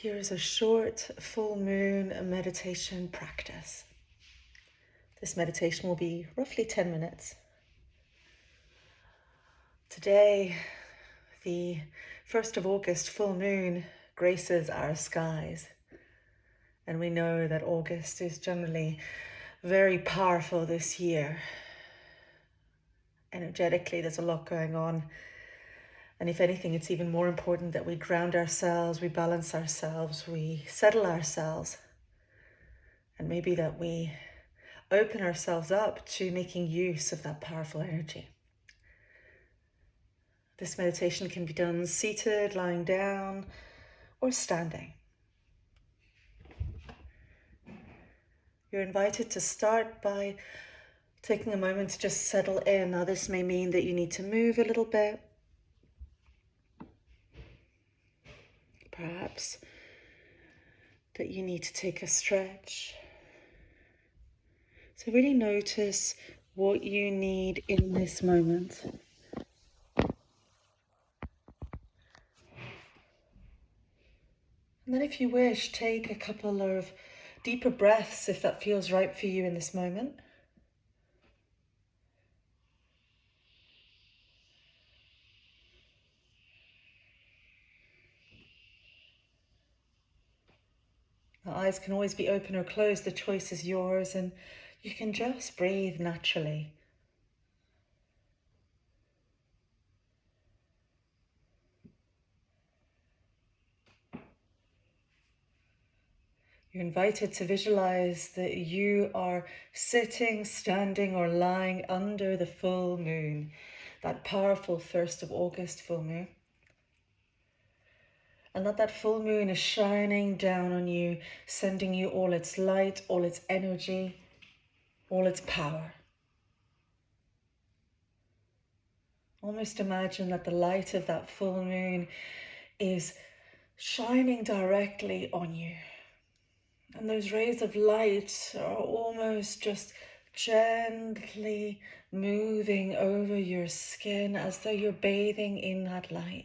Here is a short full moon meditation practice. This meditation will be roughly 10 minutes. Today, the 1st of August full moon graces our skies. And we know that August is generally very powerful this year. Energetically, there's a lot going on. And if anything, it's even more important that we ground ourselves, we balance ourselves, we settle ourselves. And maybe that we open ourselves up to making use of that powerful energy. This meditation can be done seated, lying down, or standing. You're invited to start by taking a moment to just settle in. Now, this may mean that you need to move a little bit. Perhaps that you need to take a stretch. So really notice what you need in this moment. And then if you wish, take a couple of deeper breaths if that feels right for you in this moment. The eyes can always be open or closed, the choice is yours, and you can just breathe naturally. You're invited to visualize that you are sitting, standing, or lying under the full moon, that powerful 1st of August full moon. And that full moon is shining down on you, sending you all its light, all its energy, all its power. Almost imagine that the light of that full moon is shining directly on you. And those rays of light are almost just gently moving over your skin as though you're bathing in that light.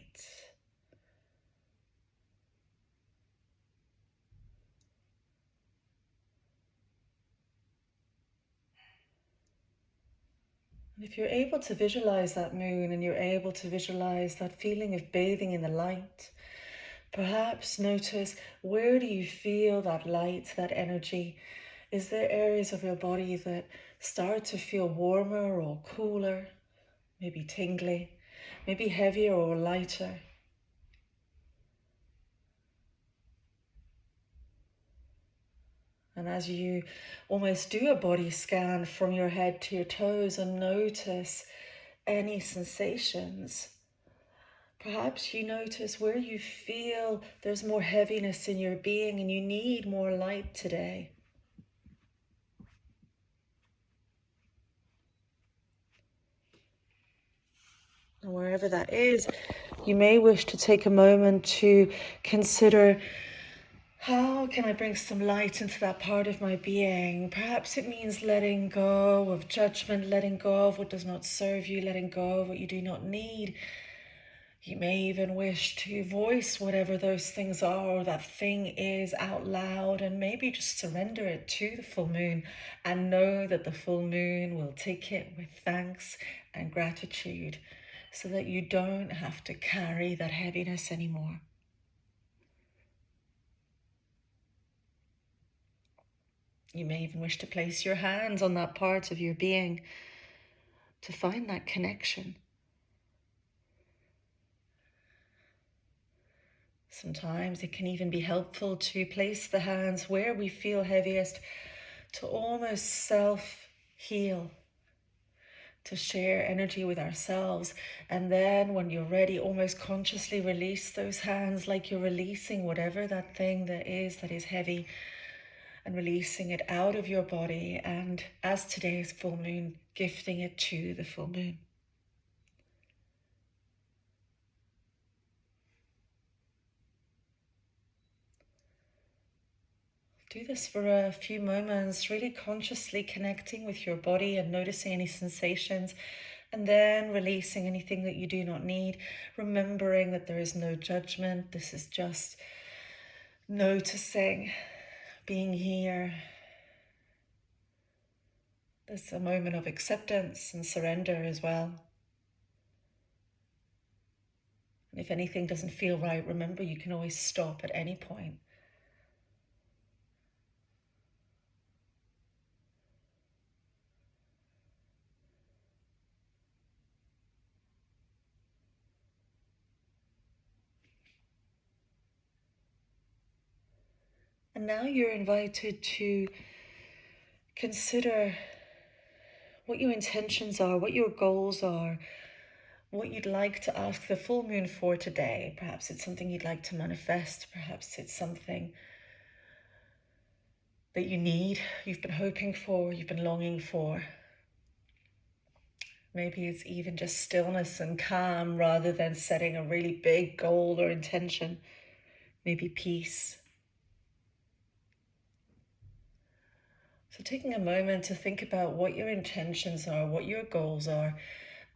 And if you're able to visualize that moon and you're able to visualize that feeling of bathing in the light, perhaps notice, where do you feel that light, that energy? Is there areas of your body that start to feel warmer or cooler, maybe tingly, maybe heavier or lighter? And as you almost do a body scan from your head to your toes and notice any sensations, perhaps you notice where you feel there's more heaviness in your being and you need more light today. And wherever that is, you may wish to take a moment to consider, how can I bring some light into that part of my being? Perhaps it means letting go of judgment, letting go of what does not serve you, letting go of what you do not need. You may even wish to voice whatever those things are or that thing is out loud, and maybe just surrender it to the full moon and know that the full moon will take it with thanks and gratitude so that you don't have to carry that heaviness anymore. You may even wish to place your hands on that part of your being to find that connection. Sometimes it can even be helpful to place the hands where we feel heaviest to almost self-heal, to share energy with ourselves. And then when you're ready, almost consciously release those hands like you're releasing whatever that thing that is heavy, and releasing it out of your body, and as today is full moon, gifting it to the full moon. Do this for a few moments, really consciously connecting with your body and noticing any sensations, and then releasing anything that you do not need, remembering that there is no judgment. This is just noticing, being here. There's a moment of acceptance and surrender as well. And if anything doesn't feel right, remember you can always stop at any point. And now you're invited to consider what your intentions are, what your goals are, what you'd like to ask the full moon for today. Perhaps it's something you'd like to manifest. Perhaps it's something that you need, you've been hoping for, you've been longing for. Maybe it's even just stillness and calm rather than setting a really big goal or intention. Maybe peace. So taking a moment to think about what your intentions are, what your goals are,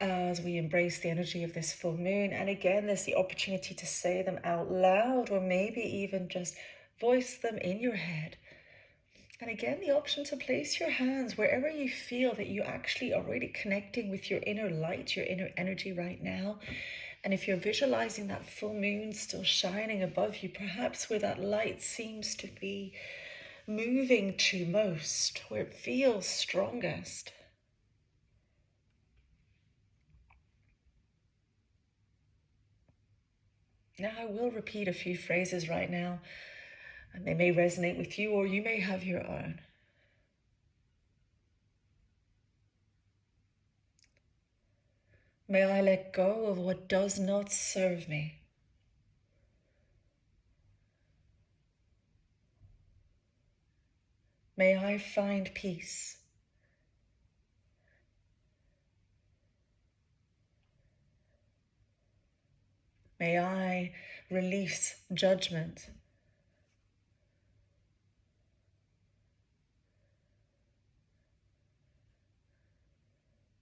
as we embrace the energy of this full moon. And again, there's the opportunity to say them out loud, or maybe even just voice them in your head. And again, the option to place your hands wherever you feel that you actually are really connecting with your inner light, your inner energy right now. And if you're visualizing that full moon still shining above you, perhaps where that light seems to be moving to most, where it feels strongest. Now I will repeat a few phrases right now, and they may resonate with you, or you may have your own. May I let go of what does not serve me. May I find peace. May I release judgment.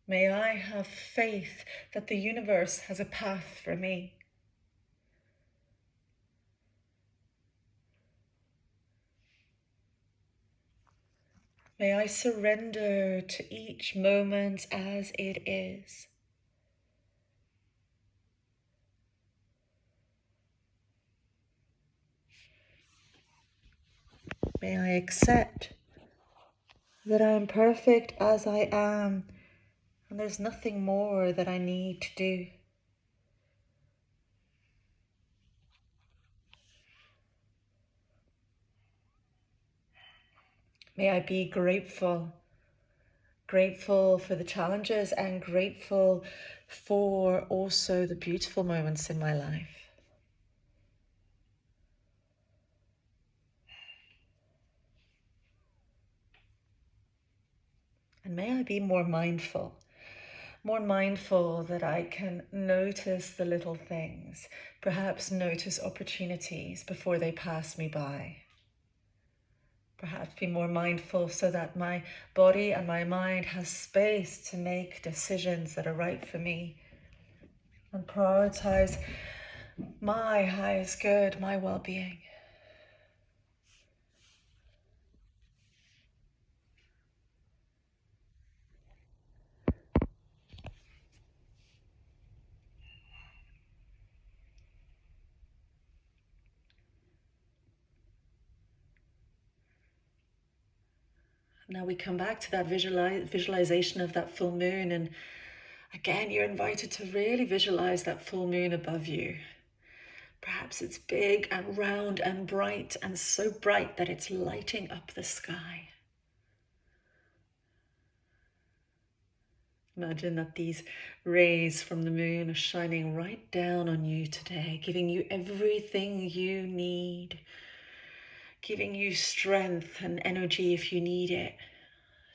May I have faith that the universe has a path for me. May I surrender to each moment as it is. May I accept that I am perfect as I am, and there's nothing more that I need to do. May I be grateful for the challenges and grateful for also the beautiful moments in my life. And may I be more mindful that I can notice the little things, perhaps notice opportunities before they pass me by. Perhaps be more mindful so that my body and my mind has space to make decisions that are right for me and prioritize my highest good, my well-being. Now we come back to that visualization of that full moon, and again, you're invited to really visualize that full moon above you. Perhaps it's big and round and bright, and so bright that it's lighting up the sky. Imagine that these rays from the moon are shining right down on you today, giving you everything you need, giving you strength and energy if you need it,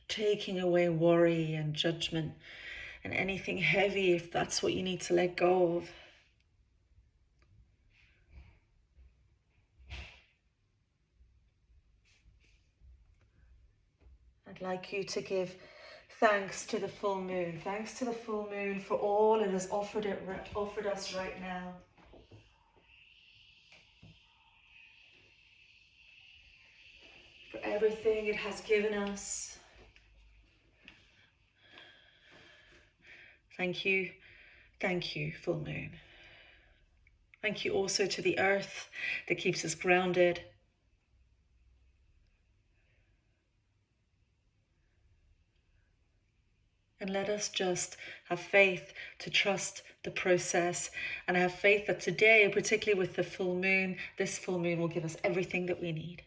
taking away worry and judgment and anything heavy if that's what you need to let go of. I'd like you to give thanks to the full moon. Thanks to the full moon for all it has offered us right now. for everything it has given us. Thank you, full moon. Thank you also to the earth that keeps us grounded. And let us just have faith to trust the process, and have faith that today, particularly with the full moon, this full moon will give us everything that we need.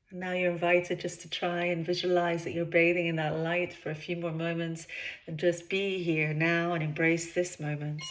And now you're invited just to try and visualize that you're bathing in that light for a few more moments, and just be here now and embrace this moment.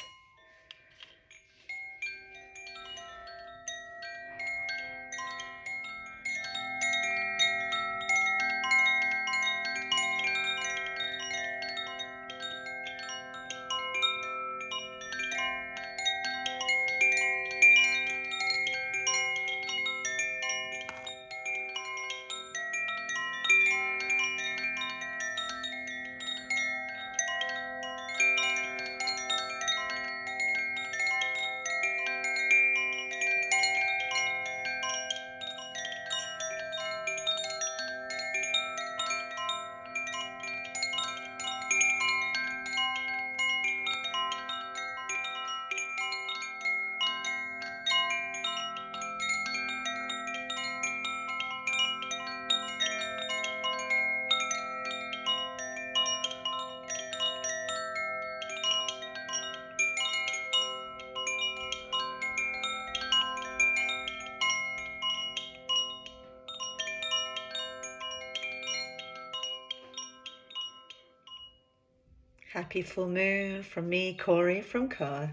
Happy full moon from me, Corey from Ka.